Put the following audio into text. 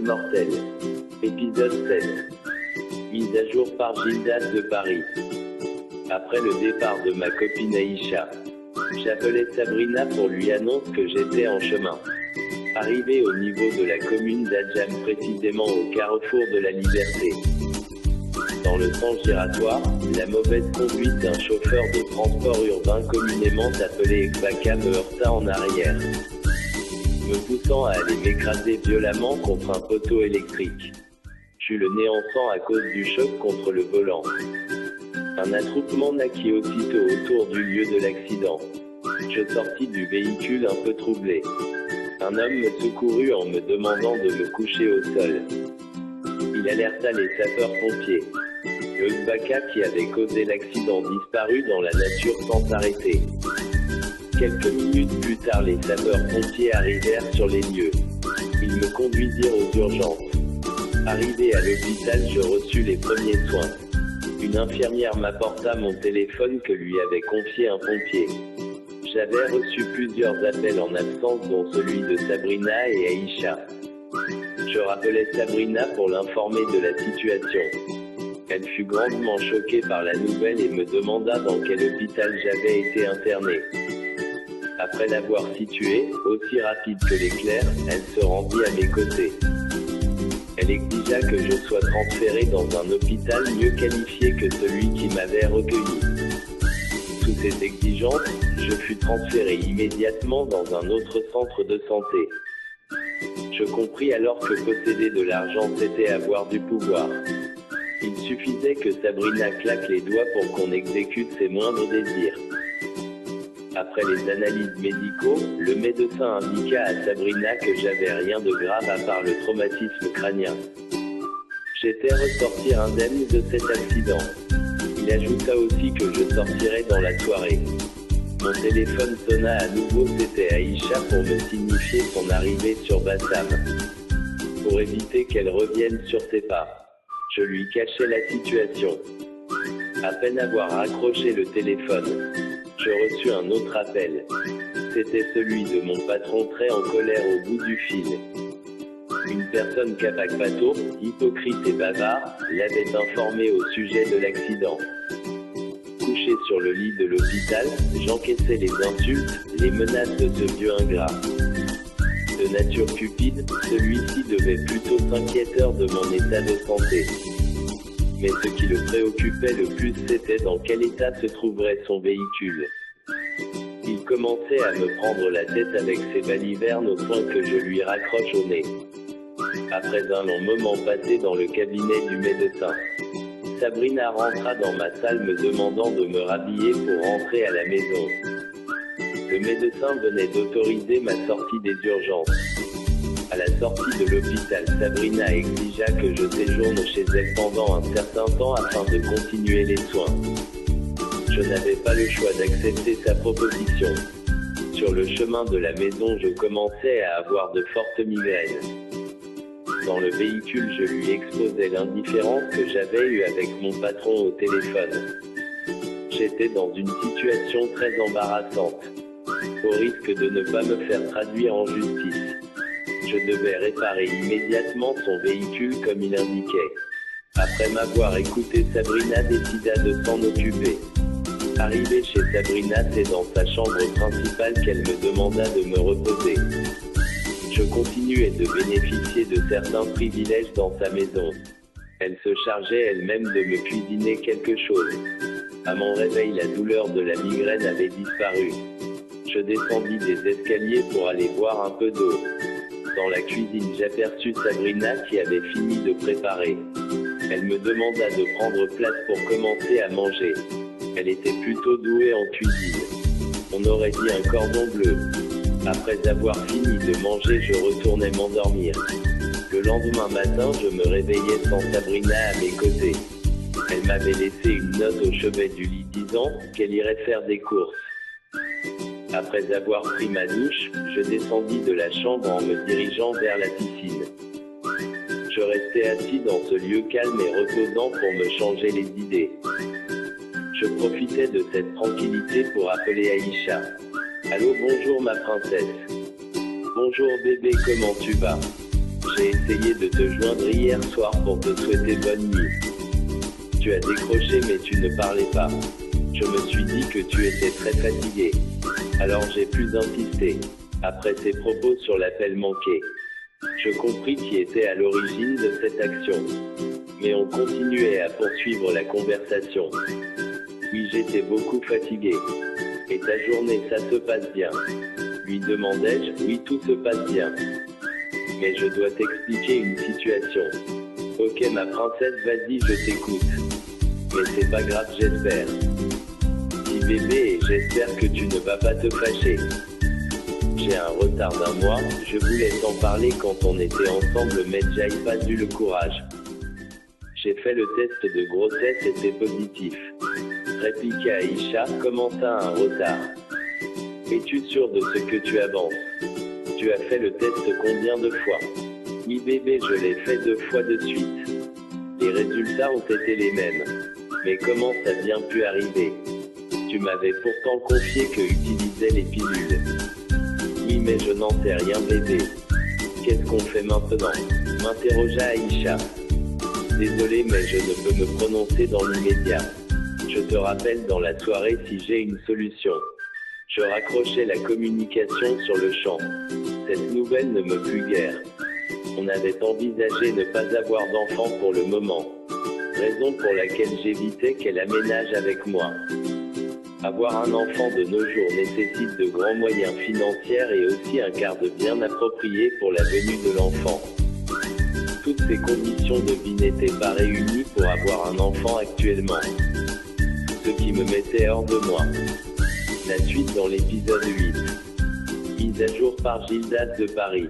mortels. Épisode 7. Mise à jour par Gildas de Paris. Après le départ de ma copine Aïcha, j'appelais Sabrina pour lui annoncer que j'étais en chemin. Arrivé au niveau de la commune d'Adjam, précisément au carrefour de la Liberté. Dans le sens giratoire, la mauvaise conduite d'un chauffeur de transport urbain communément appelé Ekbaka me heurta en arrière, me poussant à aller m'écraser violemment contre un poteau électrique. J'eus le nez en sang à cause du choc contre le volant. Un attroupement naquit aussitôt autour du lieu de l'accident. Je sortis du véhicule un peu troublé. Un homme me secourut en me demandant de me coucher au sol. Il alerta les sapeurs-pompiers. Le Ekbaka qui avait causé l'accident disparut dans la nature sans s'arrêter. Quelques minutes plus tard, les sapeurs-pompiers arrivèrent sur les lieux. Ils me conduisirent aux urgences. Arrivé à l'hôpital, je reçus les premiers soins. Une infirmière m'apporta mon téléphone que lui avait confié un pompier. J'avais reçu plusieurs appels en absence, dont celui de Sabrina et Aïcha. Je rappelais Sabrina pour l'informer de la situation. Elle fut grandement choquée par la nouvelle et me demanda dans quel hôpital j'avais été interné. Après l'avoir située, aussi rapide que l'éclair, elle se rendit à mes côtés. Elle exigea que je sois transféré dans un hôpital mieux qualifié que celui qui m'avait recueilli. Sous ces exigences, je fus transféré immédiatement dans un autre centre de santé. Je compris alors que posséder de l'argent c'était avoir du pouvoir. Il suffisait que Sabrina claque les doigts pour qu'on exécute ses moindres désirs. Après les analyses médicaux, le médecin indiqua à Sabrina que j'avais rien de grave à part le traumatisme crânien. J'étais ressorti indemne de cet accident. Il ajouta aussi que je sortirais dans la soirée. Mon téléphone sonna à nouveau, c'était Aïcha pour me signifier son arrivée sur Bassam. Pour éviter qu'elle revienne sur ses pas, je lui cachais la situation. À peine avoir raccroché le téléphone, je reçus un autre appel. C'était celui de mon patron très en colère au bout du fil. Une personne capacpato, hypocrite et bavard, l'avait informé au sujet de l'accident. Couché sur le lit de l'hôpital, j'encaissais les insultes, les menaces de ce vieux ingrat. De nature cupide, celui-ci devait plutôt s'inquiéter de mon état de santé. Mais ce qui le préoccupait le plus, c'était dans quel état se trouverait son véhicule. Il commençait à me prendre la tête avec ses balivernes au point que je lui raccroche au nez. Après un long moment passé dans le cabinet du médecin, Sabrina rentra dans ma salle me demandant de me rhabiller pour rentrer à la maison. Le médecin venait d'autoriser ma sortie des urgences. À la sortie de l'hôpital, Sabrina exigea que je séjourne chez elle pendant un certain temps afin de continuer les soins. Je n'avais pas le choix d'accepter sa proposition. Sur le chemin de la maison, je commençais à avoir de fortes migraines. Dans le véhicule, je lui exposais l'indifférence que j'avais eue avec mon patron au téléphone. J'étais dans une situation très embarrassante, au risque de ne pas me faire traduire en justice. Je devais réparer immédiatement son véhicule comme il indiquait. Après m'avoir écouté, Sabrina décida de s'en occuper. Arrivée chez Sabrina, c'est dans sa chambre principale qu'elle me demanda de me reposer. Je continuais de bénéficier de certains privilèges dans sa maison. Elle se chargeait elle-même de me cuisiner quelque chose. À mon réveil, la douleur de la migraine avait disparu. Je descendis des escaliers pour aller boire un peu d'eau. Dans la cuisine, j'aperçus Sabrina qui avait fini de préparer. Elle me demanda de prendre place pour commencer à manger. Elle était plutôt douée en cuisine. On aurait dit un cordon bleu. Après avoir fini de manger, je retournais m'endormir. Le lendemain matin, je me réveillais sans Sabrina à mes côtés. Elle m'avait laissé une note au chevet du lit disant qu'elle irait faire des courses. Après avoir pris ma douche, je descendis de la chambre en me dirigeant vers la piscine. Je restais assis dans ce lieu calme et reposant pour me changer les idées. Je profitais de cette tranquillité pour appeler Aïcha. Allô, bonjour ma princesse. Bonjour bébé, comment tu vas? J'ai essayé de te joindre hier soir pour te souhaiter bonne nuit. Tu as décroché mais tu ne parlais pas. Je me suis dit que tu étais très fatigué. Alors j'ai plus insisté. Après ces propos sur l'appel manqué, je compris qui était à l'origine de cette action. Mais on continuait à poursuivre la conversation. Oui, j'étais beaucoup fatigué. Et ta journée, ça se passe bien? Lui demandai-je. Oui, tout se passe bien. Mais je dois t'expliquer une situation. Ok ma princesse, vas-y, je t'écoute. Mais c'est pas grave, j'espère. Dis bébé, et j'espère que tu ne vas pas te fâcher. J'ai un retard d'un mois, je voulais t'en parler quand on était ensemble mais j'avais pas eu le courage. J'ai fait le test de grossesse et c'est positif. Répliqua Aïcha, comment ça un retard? Es-tu sûr de ce que tu avances? Tu as fait le test combien de fois? Oui bébé, je l'ai fait 2 fois de suite. Les résultats ont été les mêmes. Mais comment ça a bien pu arriver? Tu m'avais pourtant confié que utilisais les pilules. Oui mais je n'en sais rien bébé. Qu'est-ce qu'on fait maintenant? M'interrogea Aïcha. Désolé mais je ne peux me prononcer dans l'immédiat. Je te rappelle dans la soirée si j'ai une solution. Je raccrochai la communication sur le champ. Cette nouvelle ne me plut guère. On avait envisagé ne pas avoir d'enfant pour le moment. Raison pour laquelle j'évitais qu'elle aménage avec moi. Avoir un enfant de nos jours nécessite de grands moyens financiers et aussi un garde bien approprié pour la venue de l'enfant. Toutes ces conditions de vie n'étaient pas réunies pour avoir un enfant actuellement. Ce qui me mettait hors de moi. La suite dans l'épisode 8. Mise à jour par Gildas de Paris.